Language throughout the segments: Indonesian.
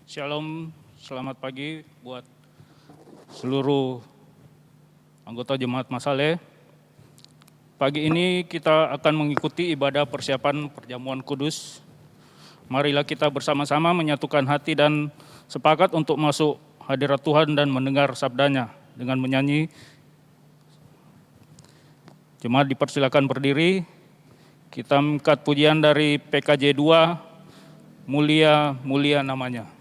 Shalom, selamat pagi buat seluruh anggota Jemaat Masale. Pagi ini kita akan mengikuti ibadah persiapan perjamuan kudus. Marilah kita bersama-sama menyatukan hati dan sepakat untuk masuk hadirat Tuhan dan mendengar sabdanya dengan menyanyi. Jemaat dipersilakan berdiri. Kita mengangkat pujian dari PKJ 2, Mulia Mulia Namanya.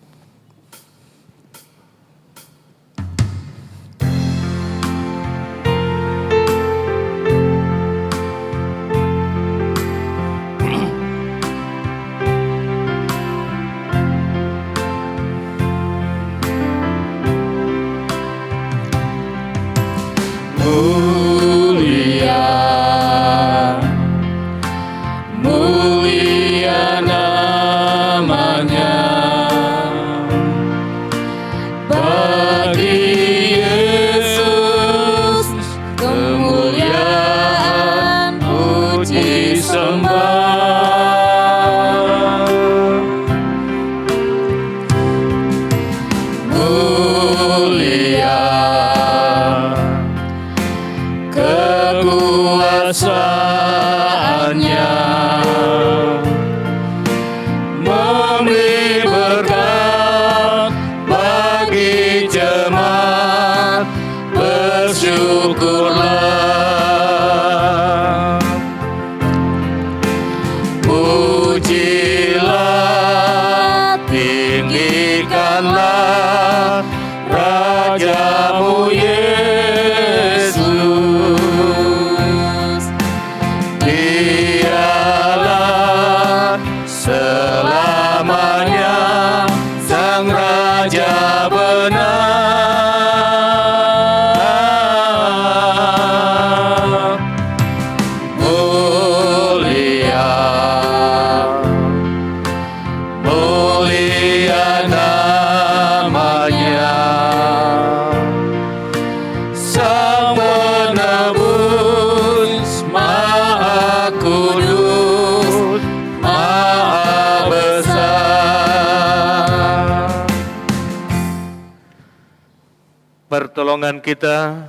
Pertolongan kita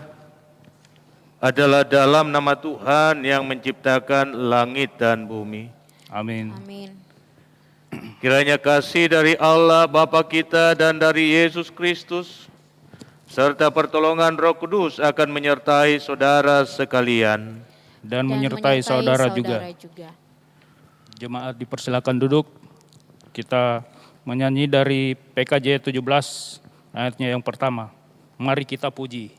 adalah dalam nama Tuhan yang menciptakan langit dan bumi. Amin. Amin. Kiranya kasih dari Allah Bapa kita dan dari Yesus Kristus, serta pertolongan Roh Kudus akan menyertai saudara sekalian. Dan menyertai saudara juga. Jemaat dipersilakan duduk. Kita menyanyi dari PKJ 17 ayatnya yang pertama. Mari kita puji.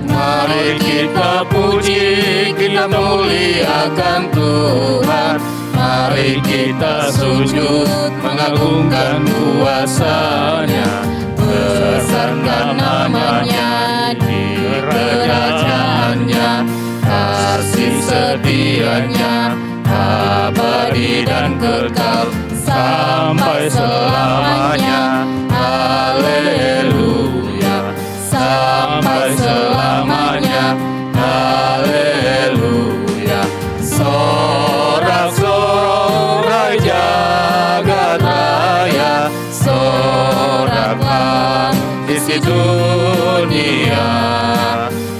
Mari kita puji, kita muliakan Tuhan. Mari kita sujud mengagungkan kuasa-Nya, besarkan namanya di kerajaan-Nya, kasih setia-Nya abadi dan kekal sampai selamanya. Haleluya, sampai selamanya. Haleluya. Sorak-sorai jagat raya, soraklah isi dunia,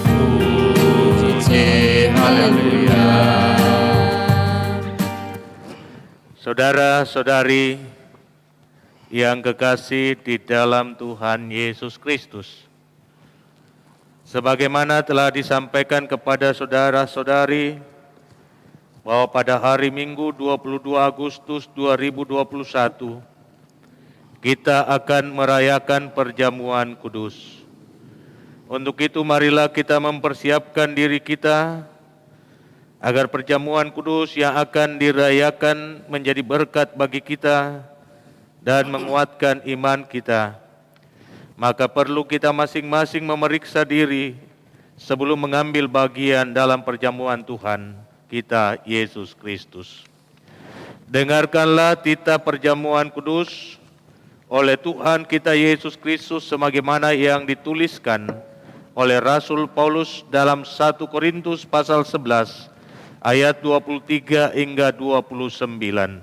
puji haleluya. Saudara-saudari yang kekasih di dalam Tuhan Yesus Kristus, sebagaimana telah disampaikan kepada saudara-saudari bahwa pada hari Minggu 22 Agustus 2021 kita akan merayakan perjamuan kudus. Untuk itu marilah kita mempersiapkan diri kita agar perjamuan kudus yang akan dirayakan menjadi berkat bagi kita dan menguatkan iman kita. Maka perlu kita masing-masing memeriksa diri sebelum mengambil bagian dalam perjamuan Tuhan. kita Yesus Kristus. Dengarkanlah titah perjamuan kudus oleh Tuhan kita Yesus Kristus sebagaimana yang dituliskan oleh Rasul Paulus dalam 1 Korintus pasal 11 ayat 23 hingga 29.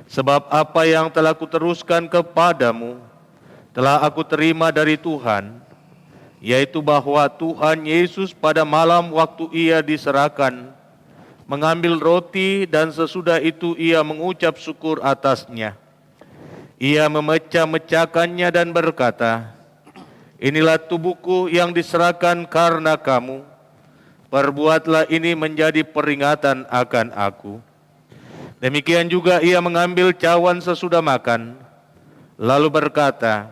Sebab apa yang telah kuteruskan kepadamu telah aku terima dari Tuhan, yaitu bahwa Tuhan Yesus pada malam waktu ia diserahkan mengambil roti dan sesudah itu ia mengucap syukur atasnya. Ia memecah-mecahkannya dan berkata, "Inilah tubuhku yang diserahkan karena kamu. Perbuatlah ini menjadi peringatan akan aku." Demikian juga ia mengambil cawan sesudah makan, lalu berkata,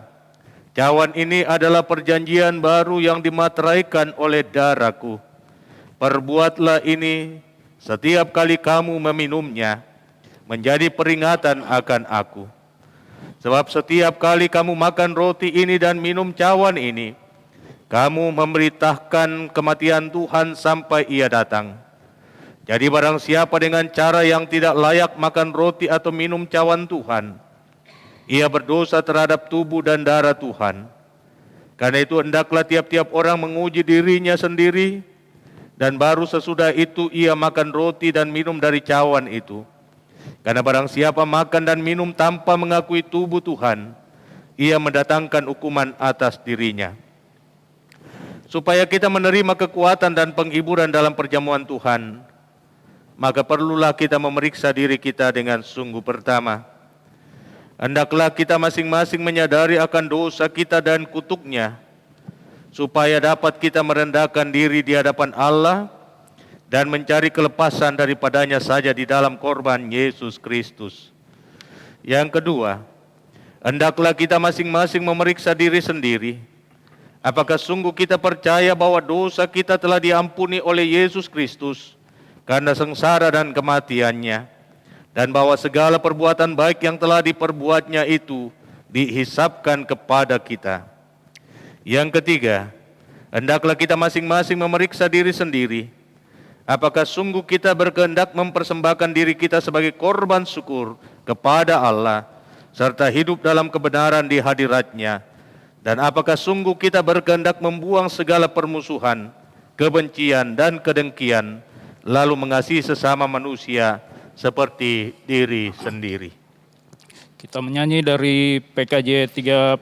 "Cawan ini adalah perjanjian baru yang dimateraikan oleh darahku. Perbuatlah ini setiap kali kamu meminumnya, menjadi peringatan akan aku. Sebab setiap kali kamu makan roti ini dan minum cawan ini, kamu memberitakan kematian Tuhan sampai ia datang. Jadi barang siapa dengan cara yang tidak layak makan roti atau minum cawan Tuhan, ia berdosa terhadap tubuh dan darah Tuhan. Karena itu hendaklah tiap-tiap orang menguji dirinya sendiri, dan baru sesudah itu ia makan roti dan minum dari cawan itu. Karena barang siapa makan dan minum tanpa mengakui tubuh Tuhan, ia mendatangkan hukuman atas dirinya. Supaya kita menerima kekuatan dan penghiburan dalam perjamuan Tuhan, maka perlulah kita memeriksa diri kita dengan sungguh pertama. Hendaklah kita masing-masing menyadari akan dosa kita dan kutuknya, supaya dapat kita merendahkan diri di hadapan Allah dan mencari kelepasan daripadanya saja di dalam korban Yesus Kristus. Yang kedua, hendaklah kita masing-masing memeriksa diri sendiri. Apakah sungguh kita percaya bahwa dosa kita telah diampuni oleh Yesus Kristus karena sengsara dan kematiannya, dan bahwa segala perbuatan baik yang telah diperbuatnya itu dihisapkan kepada kita. Yang ketiga, hendaklah kita masing-masing memeriksa diri sendiri. Apakah sungguh kita berkehendak mempersembahkan diri kita sebagai korban syukur kepada Allah, serta hidup dalam kebenaran di hadirat-Nya? Dan apakah sungguh kita berkehendak membuang segala permusuhan, kebencian, dan kedengkian, lalu mengasihi sesama manusia seperti diri sendiri? Kita menyanyi dari PKJ 37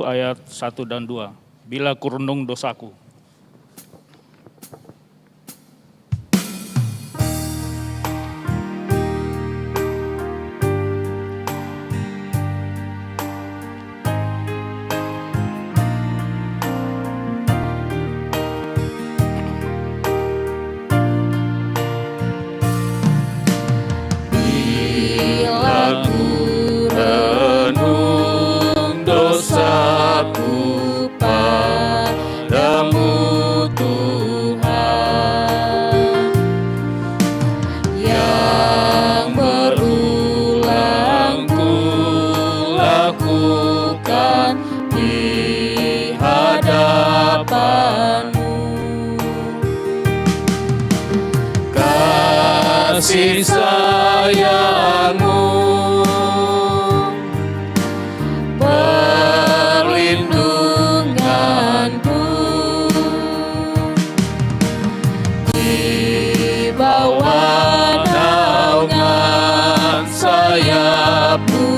ayat 1 dan 2. Bila kurundung dosaku. Bila ku renung dosaku padamu Tuhan, yang berulang ku lakukan di hadapan-Mu. Kasih sayang-Mu, perlindungan-Mu, di bawah naungan sayap-Mu,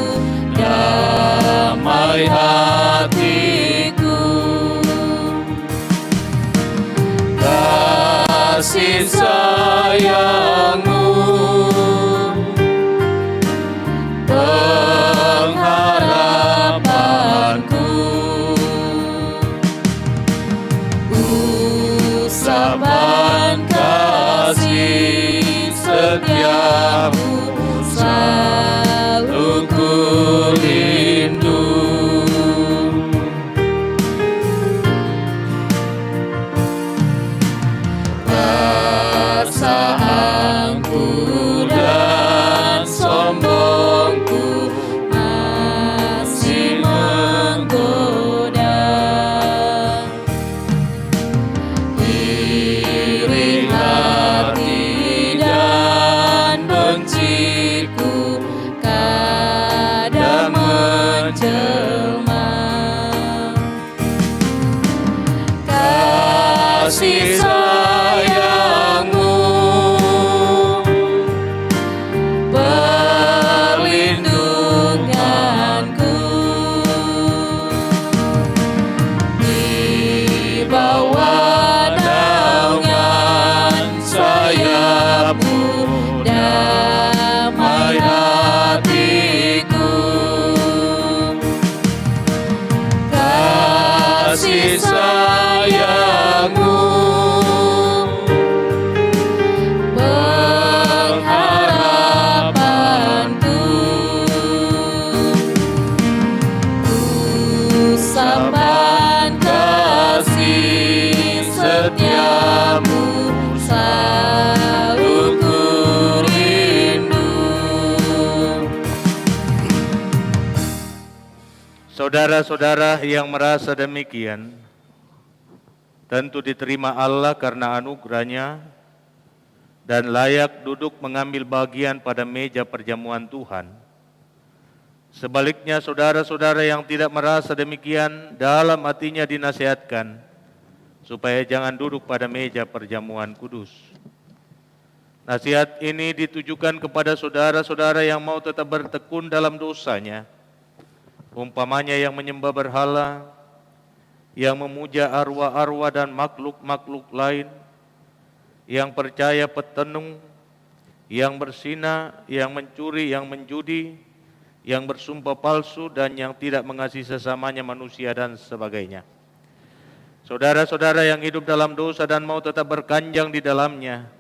damai hatiku. Kasih sayang-Mu, pengharapanku, usapan kasih setiamu selalu ku lindungi. damai hatiku. Kasih sayang-Mu pengharapanku. Ku sampan kasih setia-Mu, selalu ku rindu. Saudara-saudara yang merasa demikian, tentu diterima Allah karena anugerah-Nya dan layak duduk mengambil bagian pada meja perjamuan Tuhan. Sebaliknya, saudara-saudara yang tidak merasa demikian, dalam hatinya dinasihatkan supaya jangan duduk pada meja perjamuan kudus. Nasihat ini ditujukan kepada saudara-saudara yang mau tetap bertekun dalam dosanya, umpamanya yang menyembah berhala, yang memuja arwah-arwah dan makhluk-makhluk lain, yang percaya petenung, yang berzina, yang mencuri, yang menjudi, yang bersumpah palsu, dan yang tidak mengasihi sesamanya manusia dan sebagainya. Saudara-saudara yang hidup dalam dosa dan mau tetap berkanjang di dalamnya,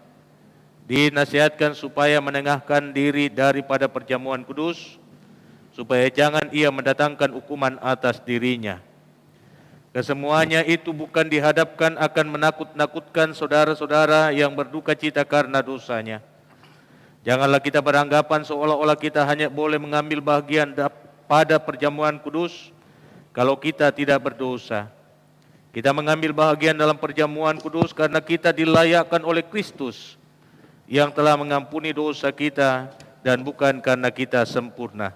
dinasihatkan supaya menengahkan diri daripada perjamuan kudus, supaya jangan ia mendatangkan hukuman atas dirinya. Kesemuanya itu bukan dihadapkan akan menakut-nakutkan saudara-saudara yang berduka cita karena dosanya. Janganlah kita beranggapan seolah-olah kita hanya boleh mengambil bagian pada perjamuan kudus kalau kita tidak berdosa. Kita mengambil bagian dalam perjamuan kudus karena kita dilayakkan oleh Kristus yang telah mengampuni dosa kita dan bukan karena kita sempurna.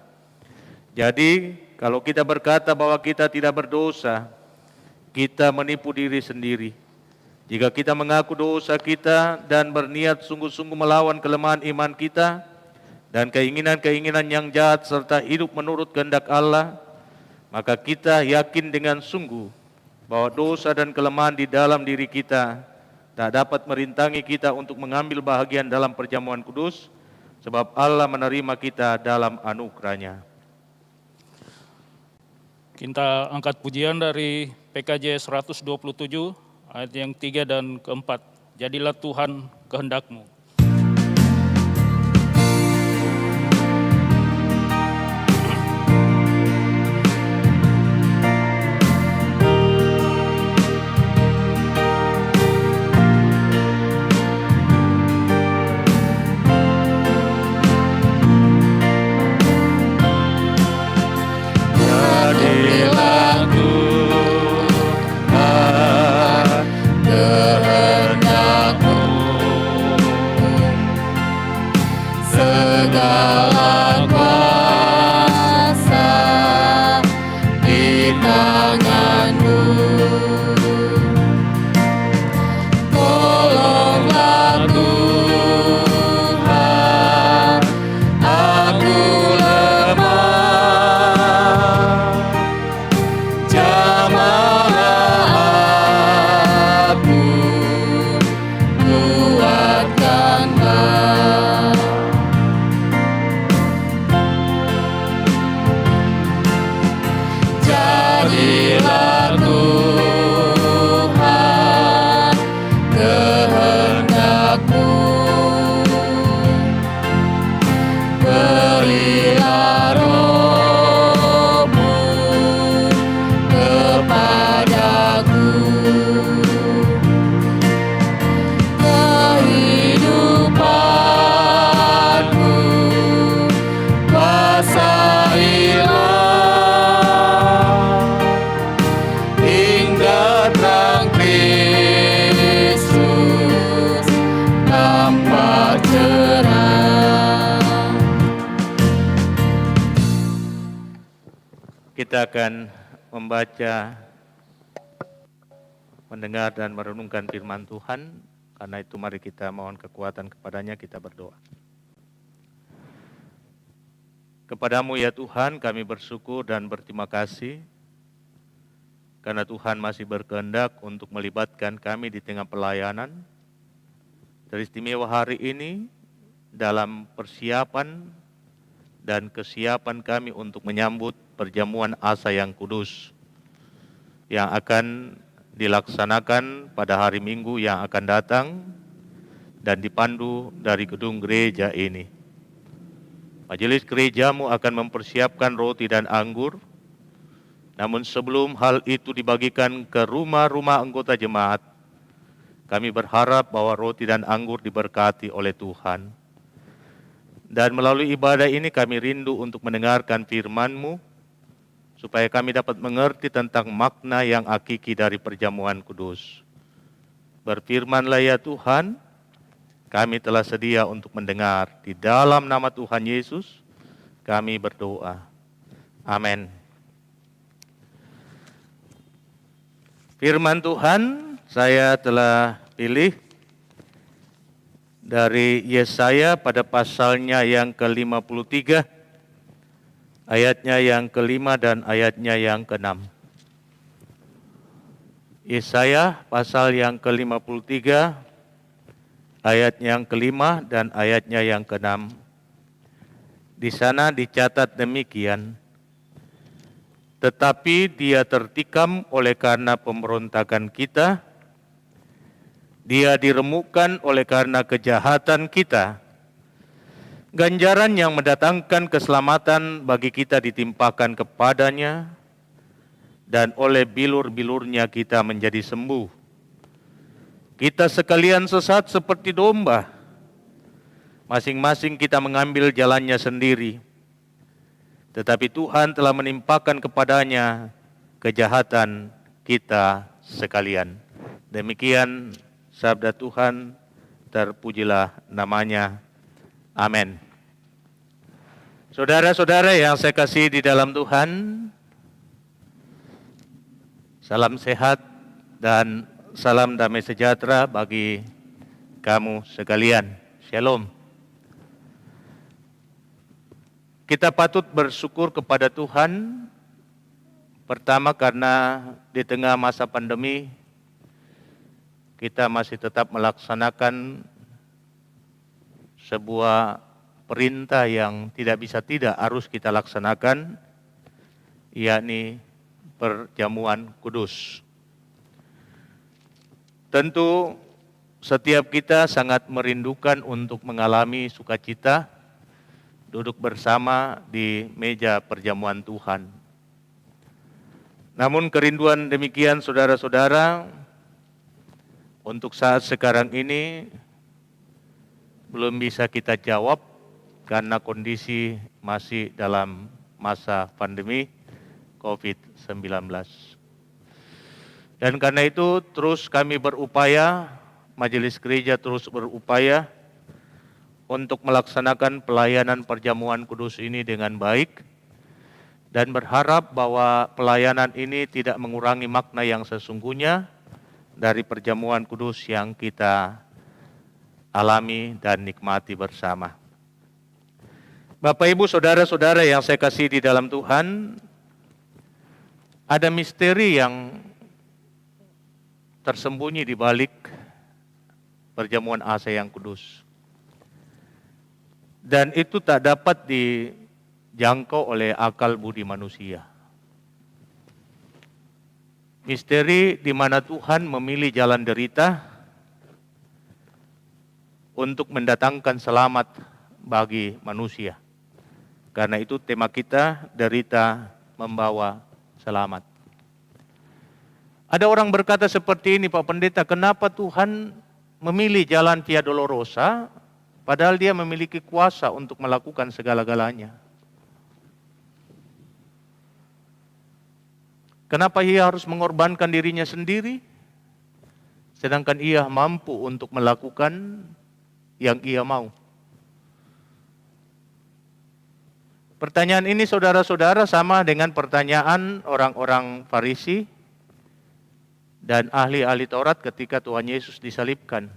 Jadi, kalau kita berkata bahwa kita tidak berdosa, kita menipu diri sendiri. Jika kita mengaku dosa kita dan berniat sungguh-sungguh melawan kelemahan iman kita dan keinginan-keinginan yang jahat serta hidup menurut kehendak Allah, maka kita yakin dengan sungguh bahwa dosa dan kelemahan di dalam diri kita tak dapat merintangi kita untuk mengambil bahagian dalam perjamuan kudus, sebab Allah menerima kita dalam anugerah-Nya. Kita angkat pujian dari PKJ 127 ayat yang 3 dan keempat. Jadilah Tuhan kehendak-Mu. Jadilah Tuhan kehendak-Mu, segala kuasa di tangan-Mu. Tolonglah Tuhan, aku lemah. Jamahlah aku, kuatkanlah. Jadilah Tuhan kehendak-Mu, berilah Roh-Mu kepadaku, kehidupanku kuasailah, hingga terang Kristus tampak cerah. Kita akan membaca, mendengar dan merenungkan firman Tuhan. Karena itu mari kita mohon kekuatan kepada-Nya, kita berdoa. Kepadamu ya Tuhan kami bersyukur dan berterima kasih karena Tuhan masih berkehendak untuk melibatkan kami di tengah pelayanan. teristimewa hari ini dalam persiapan dan kesiapan kami untuk menyambut perjamuan asa yang kudus yang akan dilaksanakan pada hari Minggu yang akan datang dan dipandu dari gedung gereja ini. Majelis gerejamu akan mempersiapkan roti dan anggur, namun sebelum hal itu dibagikan ke rumah-rumah anggota jemaat, kami berharap bahwa roti dan anggur diberkati oleh Tuhan. Dan melalui ibadah ini kami rindu untuk mendengarkan firman-Mu, supaya kami dapat mengerti tentang makna yang hakiki dari perjamuan kudus. Berfirman-Lah ya Tuhan, kami telah sedia untuk mendengar. Di dalam nama Tuhan Yesus, kami berdoa. Amin. Firman Tuhan saya telah pilih dari Yesaya pada pasalnya yang ke-53, ayatnya yang ke-5 dan ayatnya yang ke-6. Yesaya pasal yang ke-53, ayat yang ke-5 dan ayatnya yang ke-6. Di sana dicatat demikian, tetapi dia tertikam oleh karena pemberontakan kita, dia diremukkan oleh karena kejahatan kita. Ganjaran yang mendatangkan keselamatan bagi kita ditimpakan kepadanya, dan oleh bilur-bilurnya kita menjadi sembuh. Kita sekalian sesat seperti domba, masing-masing kita mengambil jalannya sendiri. Tetapi Tuhan telah menimpakan kepadanya kejahatan kita sekalian. Demikian sabda Tuhan, terpujilah namanya. Amin. Saudara-saudara yang saya kasih di dalam Tuhan, salam sehat dan salam damai sejahtera bagi kamu sekalian. Shalom. Kita patut bersyukur kepada Tuhan, pertama karena di tengah masa pandemi, kita masih tetap melaksanakan sebuah perintah yang tidak bisa tidak harus kita laksanakan, yakni perjamuan kudus. Tentu setiap kita sangat merindukan untuk mengalami sukacita, duduk bersama di meja perjamuan Tuhan. Namun kerinduan demikian saudara-saudara, untuk saat sekarang ini belum bisa kita jawab karena kondisi masih dalam masa pandemi COVID-19. Dan karena itu terus kami berupaya, Majelis Gereja terus berupaya untuk melaksanakan pelayanan perjamuan kudus ini dengan baik dan berharap bahwa pelayanan ini tidak mengurangi makna yang sesungguhnya dari perjamuan kudus yang kita alami dan nikmati bersama. Bapak, Ibu, saudara-saudara yang saya kasih di dalam Tuhan, ada misteri yang tersembunyi di balik perjamuan asa yang kudus. Dan itu tak dapat dijangkau oleh akal budi manusia. Misteri di mana Tuhan memilih jalan derita untuk mendatangkan selamat bagi manusia. Karena itu tema kita, derita membawa selamat. Ada orang berkata seperti ini, Pak Pendeta, kenapa Tuhan memilih jalan Via Dolorosa, padahal dia memiliki kuasa untuk melakukan segala-galanya? Kenapa ia harus mengorbankan dirinya sendiri, sedangkan ia mampu untuk melakukan yang ia mau? Pertanyaan ini saudara-saudara sama dengan pertanyaan orang-orang Farisi dan ahli-ahli Taurat ketika Tuhan Yesus disalibkan.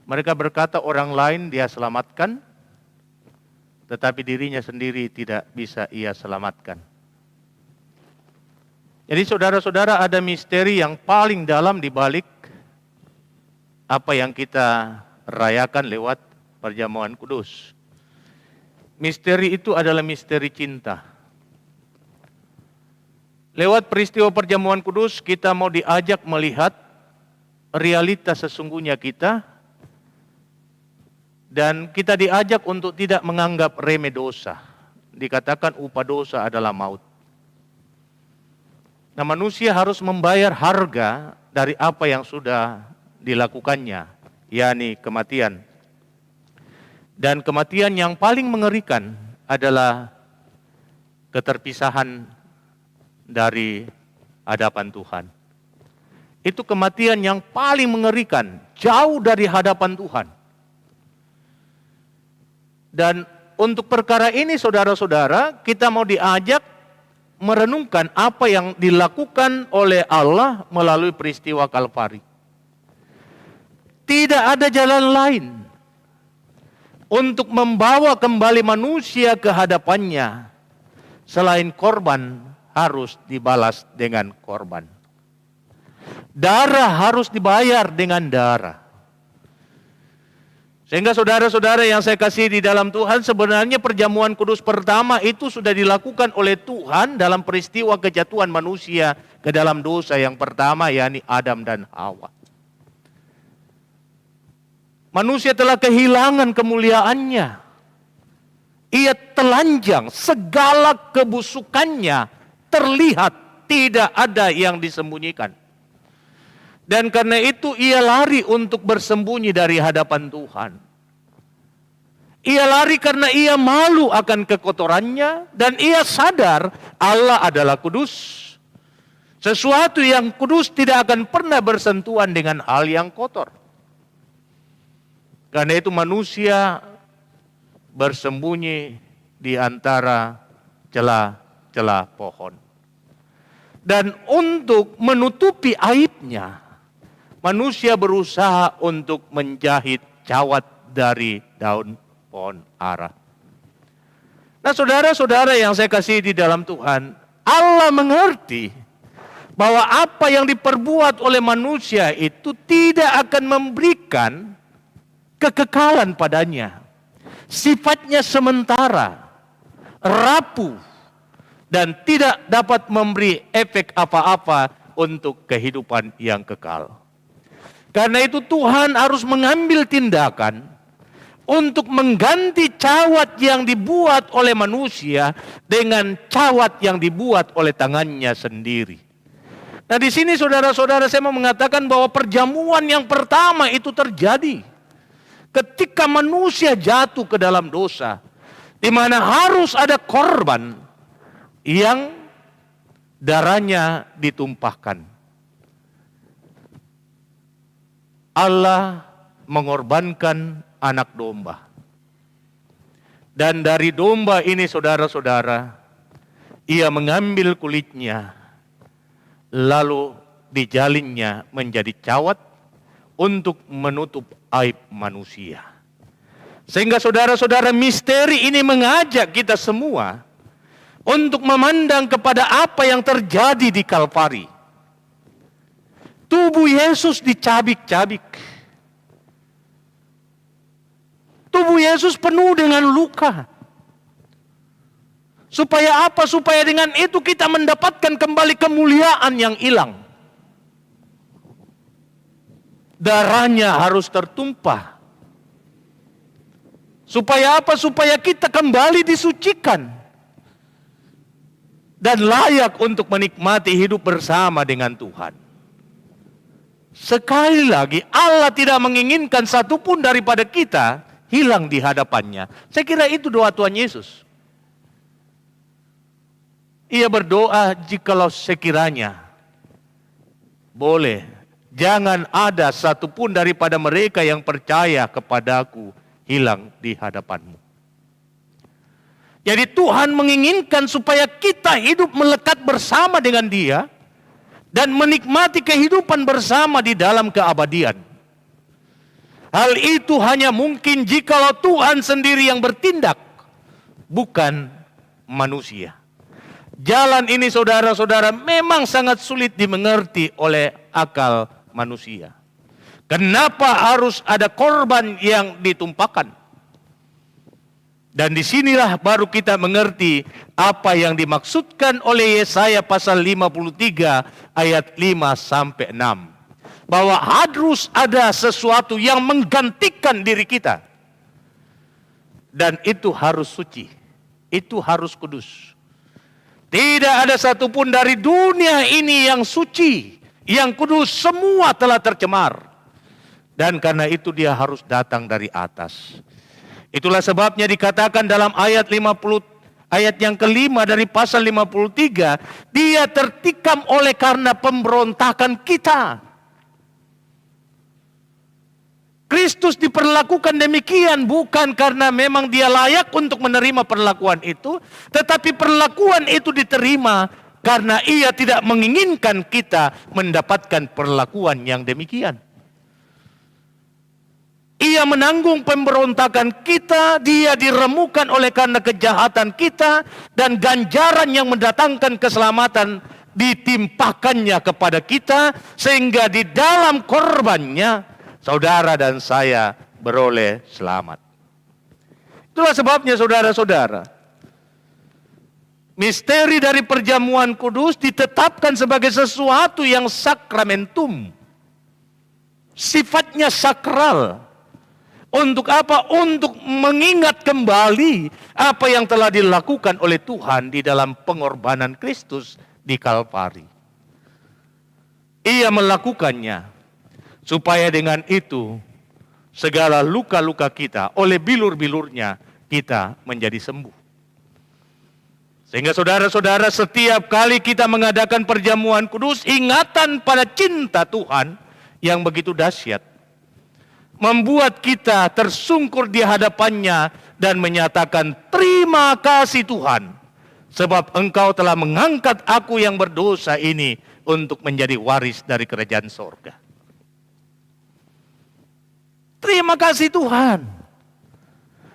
Mereka berkata orang lain dia selamatkan, tetapi dirinya sendiri tidak bisa ia selamatkan. Jadi saudara-saudara, ada misteri yang paling dalam di balik apa yang kita rayakan lewat perjamuan kudus. Misteri itu adalah misteri cinta. Lewat peristiwa perjamuan kudus kita mau diajak melihat realitas sesungguhnya kita, dan kita diajak untuk tidak menganggap remeh dosa. Dikatakan upah dosa adalah maut. Nah, manusia harus membayar harga dari apa yang sudah dilakukannya, yakni kematian. Dan kematian yang paling mengerikan adalah keterpisahan dari hadapan Tuhan. Itu kematian yang paling mengerikan, jauh dari hadapan Tuhan. Dan untuk perkara ini saudara-saudara, kita mau diajak merenungkan apa yang dilakukan oleh Allah melalui peristiwa Kalvari. Tidak ada jalan lain untuk membawa kembali manusia ke hadapannya selain korban harus dibalas dengan korban. Darah harus dibayar dengan darah. Sehingga saudara-saudara yang saya kasih di dalam Tuhan, sebenarnya perjamuan kudus pertama itu sudah dilakukan oleh Tuhan dalam peristiwa kejatuhan manusia ke dalam dosa yang pertama, yakni Adam dan Hawa. Manusia telah kehilangan kemuliaannya. Ia telanjang, segala kebusukannya terlihat, tidak ada yang disembunyikan. Dan karena itu ia lari untuk bersembunyi dari hadapan Tuhan. Ia lari karena ia malu akan kekotorannya dan ia sadar Allah adalah kudus. Sesuatu yang kudus tidak akan pernah bersentuhan dengan hal yang kotor. Karena itu manusia bersembunyi di antara celah-celah pohon. Dan untuk menutupi aibnya, manusia berusaha untuk menjahit cawat dari daun pohon ara. Nah, saudara-saudara yang saya kasih di dalam Tuhan, Allah mengerti bahwa apa yang diperbuat oleh manusia itu tidak akan memberikan kekekalan padanya. Sifatnya sementara, rapuh, dan tidak dapat memberi efek apa-apa untuk kehidupan yang kekal. Karena itu Tuhan harus mengambil tindakan untuk mengganti cawat yang dibuat oleh manusia dengan cawat yang dibuat oleh tangannya sendiri. Nah, di sini saudara-saudara saya mau mengatakan bahwa perjamuan yang pertama itu terjadi ketika manusia jatuh ke dalam dosa, di mana harus ada korban yang darahnya ditumpahkan. Allah mengorbankan anak domba. Dan dari domba ini saudara-saudara, ia mengambil kulitnya, lalu dijalinnya menjadi cawat untuk menutup aib manusia. Sehingga saudara-saudara, misteri ini mengajak kita semua untuk memandang kepada apa yang terjadi di Kalvari. Tubuh Yesus dicabik-cabik. Tubuh Yesus penuh dengan luka. Supaya apa? Supaya dengan itu kita mendapatkan kembali kemuliaan yang hilang. Darahnya harus tertumpah. Supaya apa? Supaya kita kembali disucikan. Dan layak untuk menikmati hidup bersama dengan Tuhan. Sekali lagi, Allah tidak menginginkan satupun daripada kita hilang di hadapannya. Saya kira itu doa Tuhan Yesus. Ia berdoa, jikalau sekiranya boleh, jangan ada satupun daripada mereka yang percaya kepadaku hilang di hadapanmu. Jadi Tuhan menginginkan supaya kita hidup melekat bersama dengan Dia dan menikmati kehidupan bersama di dalam keabadian. Hal itu hanya mungkin jikalau Tuhan sendiri yang bertindak, bukan manusia. Jalan ini saudara-saudara memang sangat sulit dimengerti oleh akal manusia. Kenapa harus ada korban yang ditumpahkan? Dan disinilah baru kita mengerti apa yang dimaksudkan oleh Yesaya pasal 53 ayat 5 sampai 6. Bahwa harus ada sesuatu yang menggantikan diri kita. Dan itu harus suci. Itu harus kudus. Tidak ada satupun dari dunia ini yang suci, yang kudus, semua telah tercemar. Dan karena itu dia harus datang dari atas. Itulah sebabnya dikatakan dalam ayat 50, ayat yang kelima dari pasal 53, dia tertikam oleh karena pemberontakan kita. Kristus diperlakukan demikian bukan karena memang dia layak untuk menerima perlakuan itu, tetapi perlakuan itu diterima karena ia tidak menginginkan kita mendapatkan perlakuan yang demikian. Ia menanggung pemberontakan kita, dia diremukan oleh karena kejahatan kita, dan ganjaran yang mendatangkan keselamatan ditimpakannya kepada kita, sehingga di dalam korbannya, saudara dan saya beroleh selamat. Itulah sebabnya saudara-saudara, misteri dari perjamuan kudus ditetapkan sebagai sesuatu yang sakramentum. Sifatnya sakral. Untuk apa? Untuk mengingat kembali apa yang telah dilakukan oleh Tuhan di dalam pengorbanan Kristus di Kalvari. Ia melakukannya supaya dengan itu segala luka-luka kita oleh bilur-bilurnya kita menjadi sembuh. Sehingga saudara-saudara, setiap kali kita mengadakan perjamuan kudus, ingatan pada cinta Tuhan yang begitu dahsyat membuat kita tersungkur di hadapannya dan menyatakan, terima kasih Tuhan, sebab Engkau telah mengangkat aku yang berdosa ini untuk menjadi waris dari kerajaan sorga. Terima kasih Tuhan,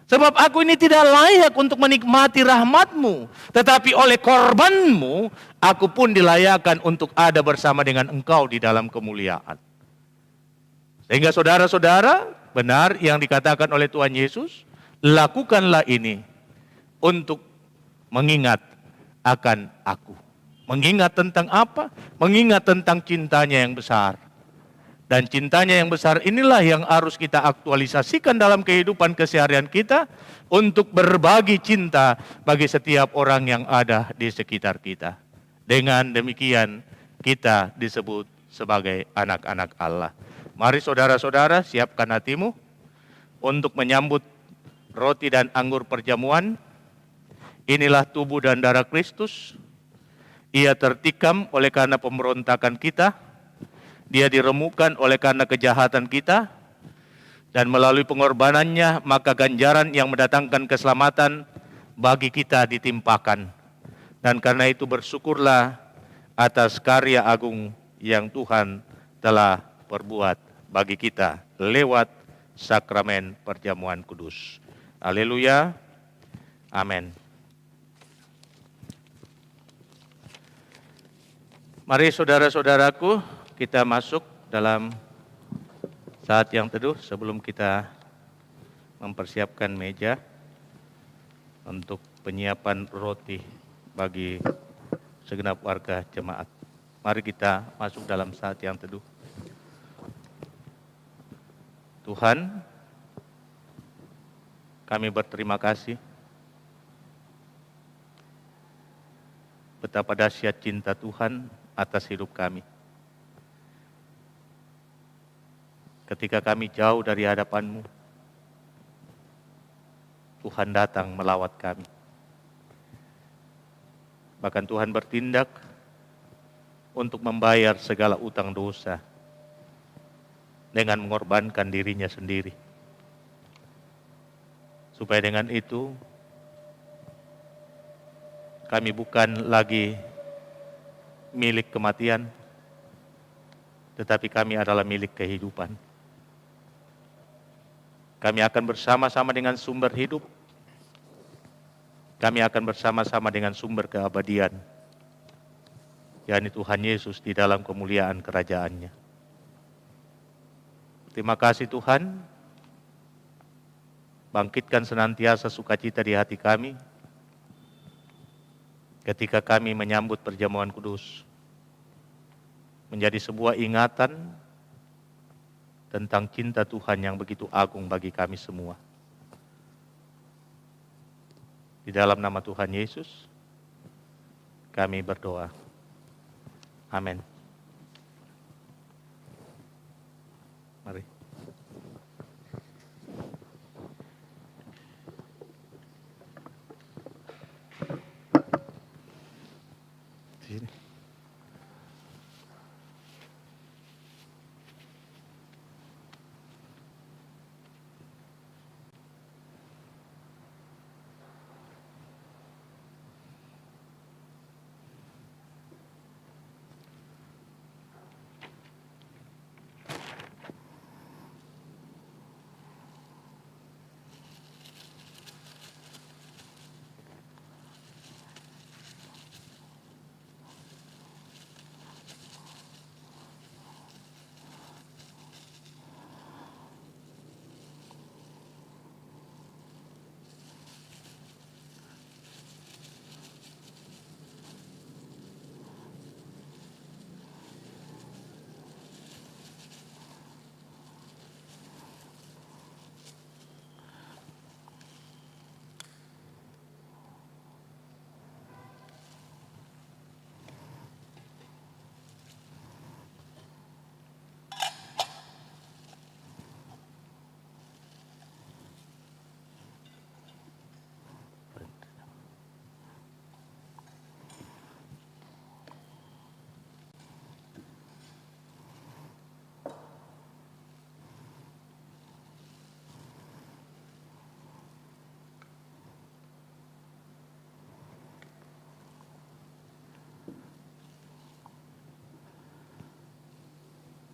sebab aku ini tidak layak untuk menikmati rahmat-Mu, tetapi oleh korban-Mu, aku pun dilayakkan untuk ada bersama dengan Engkau di dalam kemuliaan. Sehingga saudara-saudara, benar yang dikatakan oleh Tuhan Yesus, lakukanlah ini untuk mengingat akan aku. Mengingat tentang apa? Mengingat tentang cintanya yang besar. Dan cintanya yang besar inilah yang harus kita aktualisasikan dalam kehidupan keseharian kita untuk berbagi cinta bagi setiap orang yang ada di sekitar kita. Dengan demikian kita disebut sebagai anak-anak Allah. Mari saudara-saudara, siapkan hatimu untuk menyambut roti dan anggur perjamuan. Inilah tubuh dan darah Kristus. Ia tertikam oleh karena pemberontakan kita. Dia diremukan oleh karena kejahatan kita. Dan melalui pengorbanannya, maka ganjaran yang mendatangkan keselamatan bagi kita ditimpakan. Dan karena itu bersyukurlah atas karya agung yang Tuhan telah perbuat bagi kita lewat sakramen perjamuan kudus. Haleluya. Amin. Mari saudara-saudaraku, kita masuk dalam saat yang teduh sebelum kita mempersiapkan meja untuk penyiapan roti bagi segenap warga jemaat. Mari kita masuk dalam saat yang teduh. Tuhan, kami berterima kasih betapa dahsyat cinta Tuhan atas hidup kami. Ketika kami jauh dari hadapan-Mu, Tuhan datang melawat kami. Bahkan Tuhan bertindak untuk membayar segala utang dosa dengan mengorbankan dirinya sendiri. Supaya dengan itu kami bukan lagi milik kematian, tetapi kami adalah milik kehidupan. Kami akan bersama-sama dengan sumber hidup. Kami akan bersama-sama dengan sumber keabadian, yakni Tuhan Yesus di dalam kemuliaan kerajaan-Nya. Terima kasih Tuhan, bangkitkan senantiasa sukacita di hati kami ketika kami menyambut perjamuan kudus, menjadi sebuah ingatan tentang cinta Tuhan yang begitu agung bagi kami semua. Di dalam nama Tuhan Yesus, kami berdoa. Amin. Mari. Sini.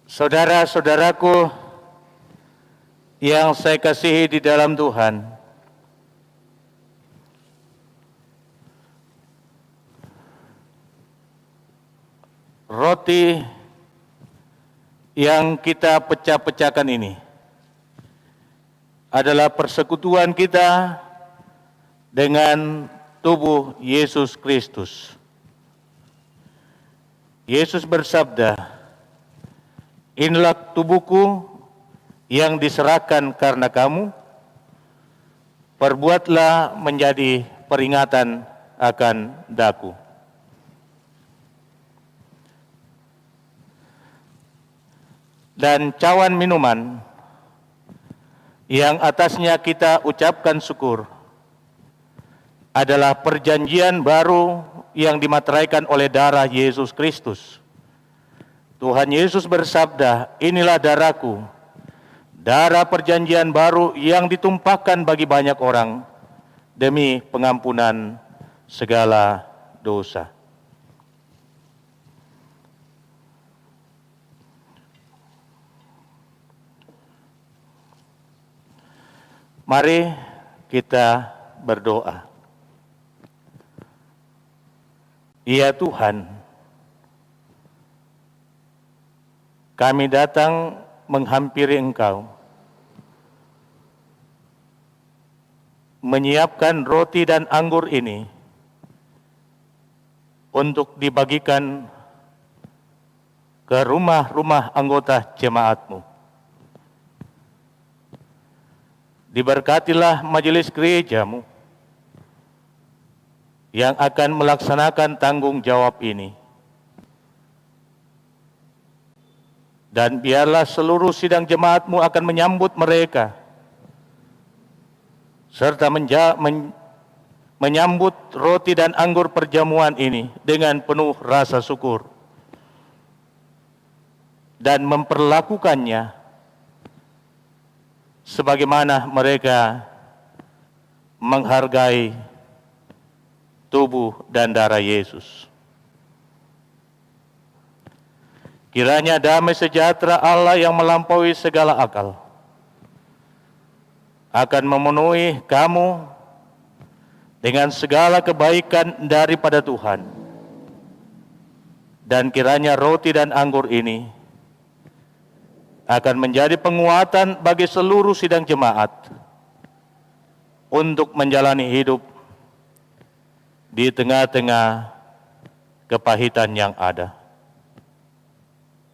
Saudara-saudaraku yang saya kasihi di dalam Tuhan, roti yang kita pecah-pecahkan ini adalah persekutuan kita dengan tubuh Yesus Kristus. Yesus bersabda, "Inilah tubuhku yang diserahkan karena kamu, perbuatlah menjadi peringatan akan daku." Dan cawan minuman yang atasnya kita ucapkan syukur adalah perjanjian baru yang dimateraikan oleh darah Yesus Kristus. Tuhan Yesus bersabda, "Inilah darahku, darah perjanjian baru yang ditumpahkan bagi banyak orang demi pengampunan segala dosa." Mari kita berdoa. Ya Tuhan, kami datang menghampiri Engkau, menyiapkan roti dan anggur ini untuk dibagikan ke rumah-rumah anggota jemaat-Mu. Diberkatilah majelis gereja-Mu yang akan melaksanakan tanggung jawab ini. Dan biarlah seluruh sidang jemaat-Mu akan menyambut mereka, serta menyambut roti dan anggur perjamuan ini dengan penuh rasa syukur, dan memperlakukannya sebagaimana mereka menghargai tubuh dan darah Yesus. Kiranya damai sejahtera Allah yang melampaui segala akal akan memenuhi kamu dengan segala kebaikan daripada Tuhan. Dan kiranya roti dan anggur ini akan menjadi penguatan bagi seluruh sidang jemaat untuk menjalani hidup di tengah-tengah kepahitan yang ada.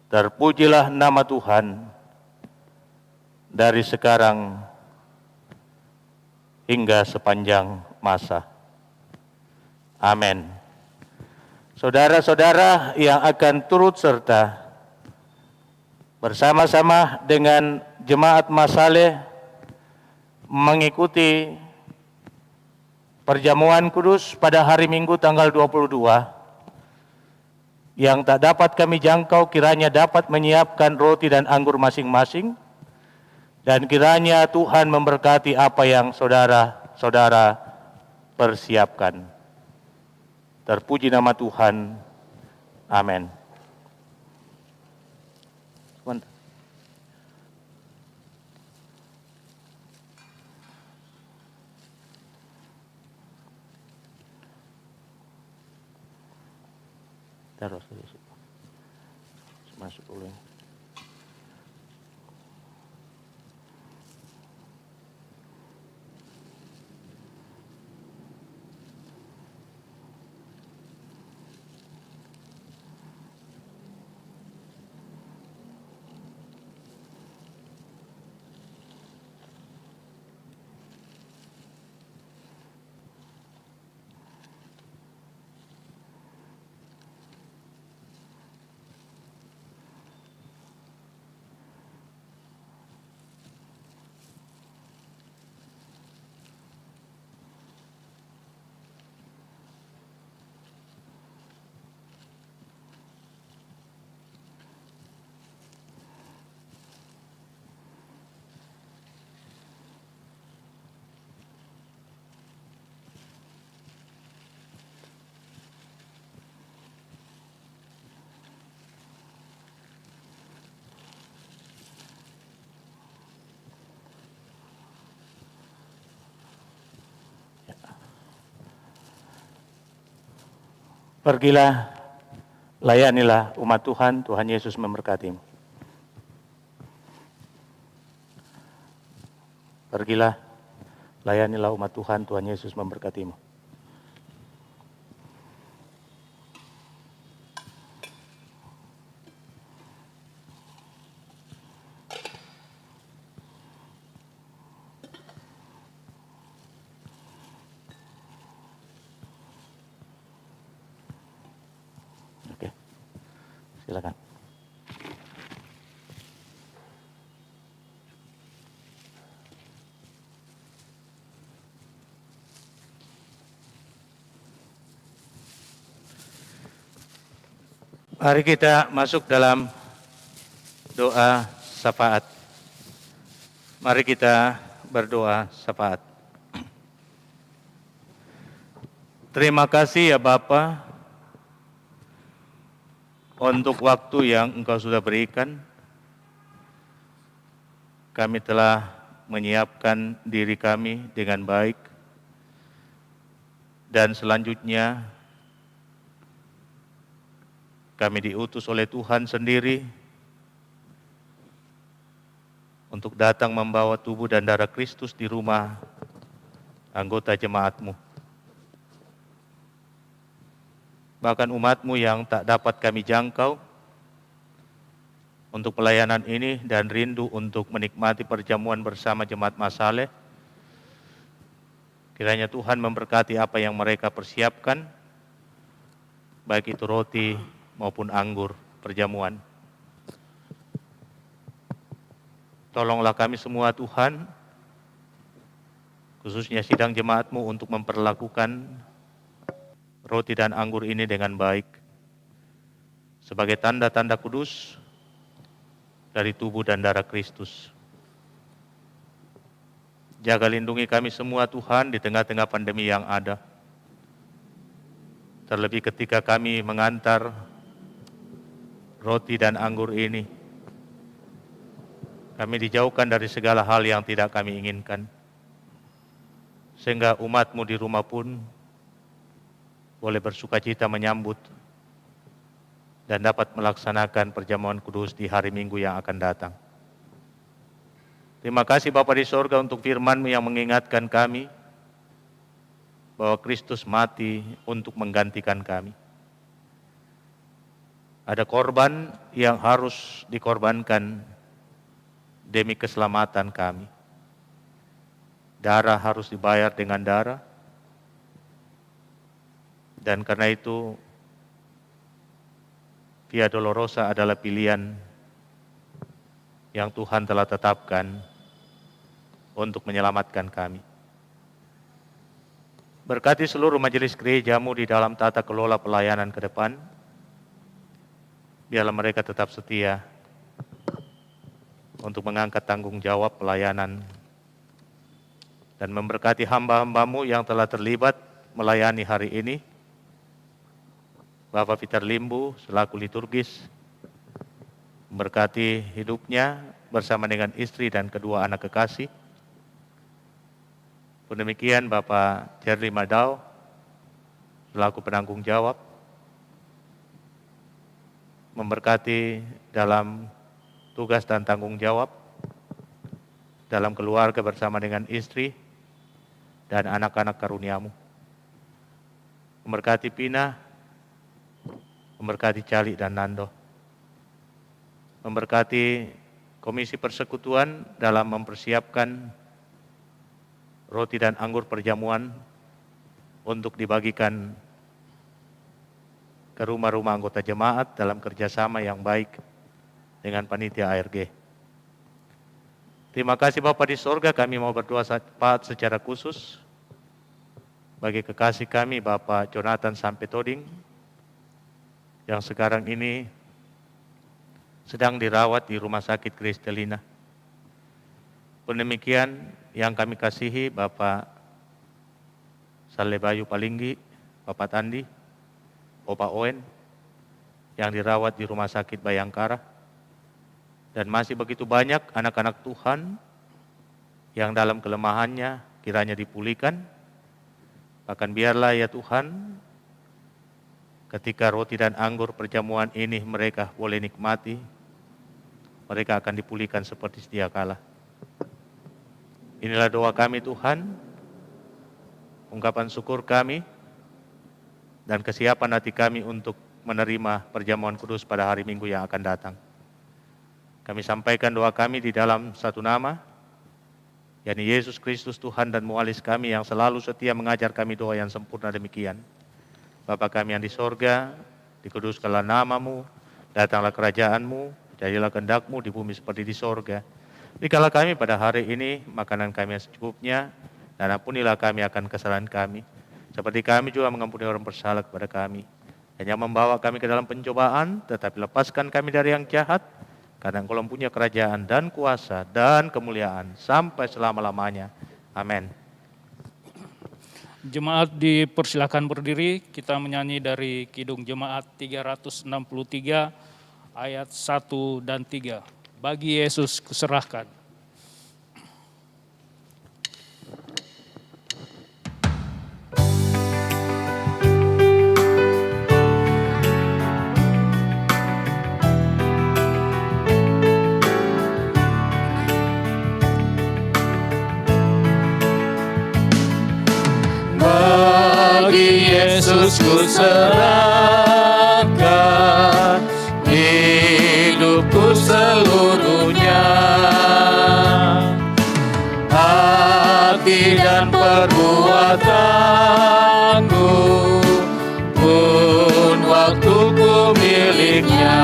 Terpujilah nama Tuhan dari sekarang hingga sepanjang masa. Amin. Saudara-saudara yang akan turut serta bersama-sama dengan Jemaat Masaleh mengikuti perjamuan kudus pada hari Minggu tanggal 22, yang tak dapat kami jangkau kiranya dapat menyiapkan roti dan anggur masing-masing, dan kiranya Tuhan memberkati apa yang saudara-saudara persiapkan. Terpuji nama Tuhan. Amin. Taruh masuk dulu. Pergilah, layanilah umat Tuhan, Tuhan Yesus memberkatimu. Pergilah, layanilah umat Tuhan, Tuhan Yesus memberkatimu. Oke, silakan. Mari kita masuk dalam doa syafaat. Mari kita berdoa syafaat. Terima kasih ya Bapa untuk waktu yang Engkau sudah berikan. Kami telah menyiapkan diri kami dengan baik, dan selanjutnya kami diutus oleh Tuhan sendiri untuk datang membawa tubuh dan darah Kristus di rumah anggota jemaat-Mu. Bahkan umat-Mu yang tak dapat kami jangkau untuk pelayanan ini dan rindu untuk menikmati perjamuan bersama Jemaat Masaleh. Kiranya Tuhan memberkati apa yang mereka persiapkan, baik itu roti maupun anggur perjamuan. Tolonglah kami semua Tuhan, khususnya sidang jemaat-Mu untuk memperlakukan roti dan anggur ini dengan baik, sebagai tanda-tanda kudus dari tubuh dan darah Kristus. Jaga lindungi kami semua Tuhan di tengah-tengah pandemi yang ada. Terlebih ketika kami mengantar roti dan anggur ini, kami dijauhkan dari segala hal yang tidak kami inginkan, sehingga umat-Mu di rumah pun boleh bersukacita menyambut dan dapat melaksanakan perjamuan kudus di hari Minggu yang akan datang. Terima kasih Bapa di sorga untuk firman-Mu yang mengingatkan kami bahwa Kristus mati untuk menggantikan kami. Ada korban yang harus dikorbankan demi keselamatan kami. Darah harus dibayar dengan darah. Dan karena itu, Via Dolorosa adalah pilihan yang Tuhan telah tetapkan untuk menyelamatkan kami. Berkati seluruh majelis gereja-Mu di dalam tata kelola pelayanan ke depan. Biarlah mereka tetap setia untuk mengangkat tanggung jawab pelayanan dan memberkati hamba-hamba-Mu yang telah terlibat melayani hari ini. Bapak Peter Limbu selaku liturgis, memberkati hidupnya bersama dengan istri dan kedua anak kekasih. Pun demikian Bapak Jerry Madau selaku penanggung jawab, memberkati dalam tugas dan tanggung jawab dalam keluarga bersama dengan istri dan anak-anak karunia-Mu. Memberkati Pina, memberkati Cali dan Nando, memberkati Komisi Persekutuan dalam mempersiapkan roti dan anggur perjamuan untuk dibagikan ke rumah-rumah anggota jemaat dalam kerjasama yang baik dengan panitia ARG. Terima kasih Bapa di sorga, kami mau berdoa secara khusus bagi kekasih kami Bapak Jonathan Sampetoding yang sekarang ini sedang dirawat di Rumah Sakit Kristelina. Pun demikian yang kami kasihi Bapak Salebayu Palinggi, Bapak Tandi, Bapak Owen yang dirawat di Rumah Sakit Bayangkara. Dan masih begitu banyak anak-anak Tuhan yang dalam kelemahannya kiranya dipulihkan. Bahkan biarlah ya Tuhan, ketika roti dan anggur perjamuan ini mereka boleh nikmati, mereka akan dipulihkan seperti sedia kala. Inilah doa kami Tuhan, ungkapan syukur kami, dan kesiapan hati kami untuk menerima perjamuan kudus pada hari Minggu yang akan datang. Kami sampaikan doa kami di dalam satu nama, yakni Yesus Kristus Tuhan dan Mualis kami yang selalu setia mengajar kami doa yang sempurna demikian. Bapa kami yang di sorga, dikuduskanlah nama-Mu, datanglah kerajaan-Mu, jadilah kehendak-Mu di bumi seperti di sorga. Berikanlah kami pada hari ini makanan kami yang secukupnya, dan ampunilah kami akan kesalahan kami, seperti kami juga mengampuni orang bersalah kepada kami. Dan yang membawa kami ke dalam pencobaan, tetapi lepaskan kami dari yang jahat, karena Engkau punya kerajaan dan kuasa dan kemuliaan sampai selama-lamanya. Amin. Jemaat dipersilakan berdiri, kita menyanyi dari Kidung Jemaat 363 ayat 1 dan 3. Bagi Yesus kuserahkan. Yesus ku serahkan hidupku seluruhnya, hati dan perbuatanku pun waktuku miliknya.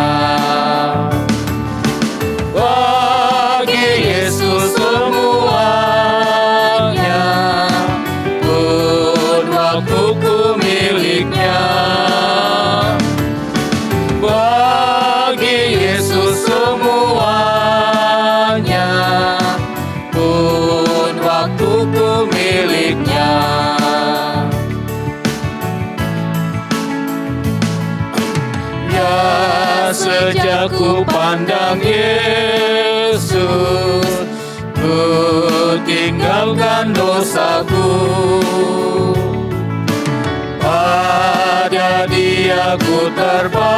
Bagi Yesus semuanya pun waktuku miliknya. Bagi Yesus semuanya pun waktuku miliknya. Ya sejak ku pandang Yesus, ku tinggalkan dosaku. Pada Dia ku terpaut,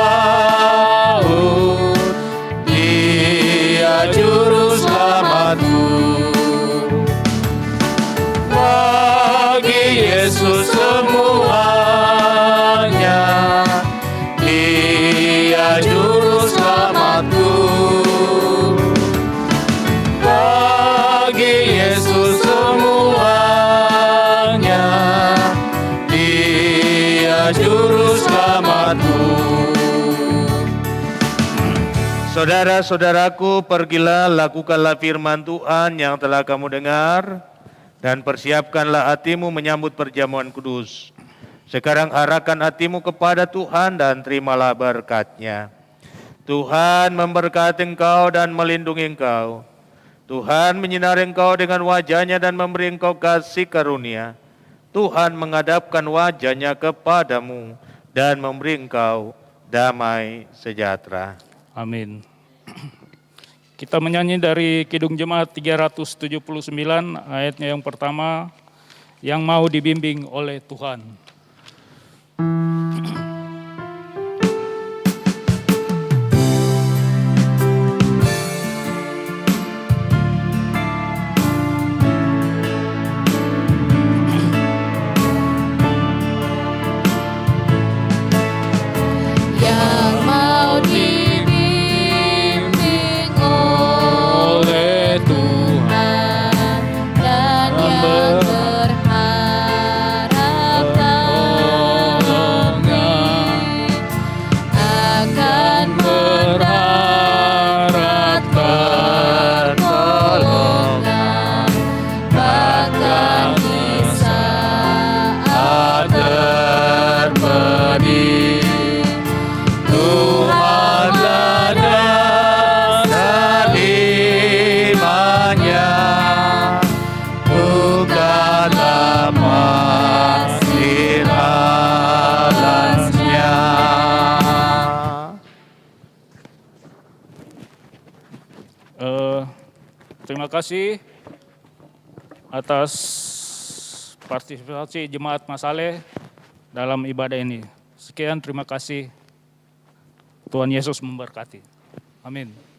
Dia juru selamatku. Bagi Yesus semuanya, Dia juru selamatku. Bagi Yesus semuanya, Dia juru selamatku. Saudara-saudaraku, pergilah lakukanlah firman Tuhan yang telah kamu dengar dan persiapkanlah hatimu menyambut perjamuan kudus. Sekarang arahkan hatimu kepada Tuhan dan terimalah berkat-Nya. Tuhan memberkati engkau dan melindungi engkau. Tuhan menyinari engkau dengan wajah-Nya dan memberi engkau kasih karunia. Tuhan menghadapkan wajah-Nya kepadamu dan memberi engkau damai sejahtera. Amin. Kita menyanyi dari Kidung Jemaat 379 ayatnya yang pertama, yang mau dibimbing oleh Tuhan. Yang mau dibimbing oleh Tuhan dan yang berharap tangannya akan mendapat pertolongan bahkan di saat terpedih. Tuhanlah dan imannya, bukanlah masih alasnya. Terima kasih atas partisipasi Jemaat Masaleh dalam ibadah ini. Sekian, terima kasih. Tuhan Yesus memberkati. Amin.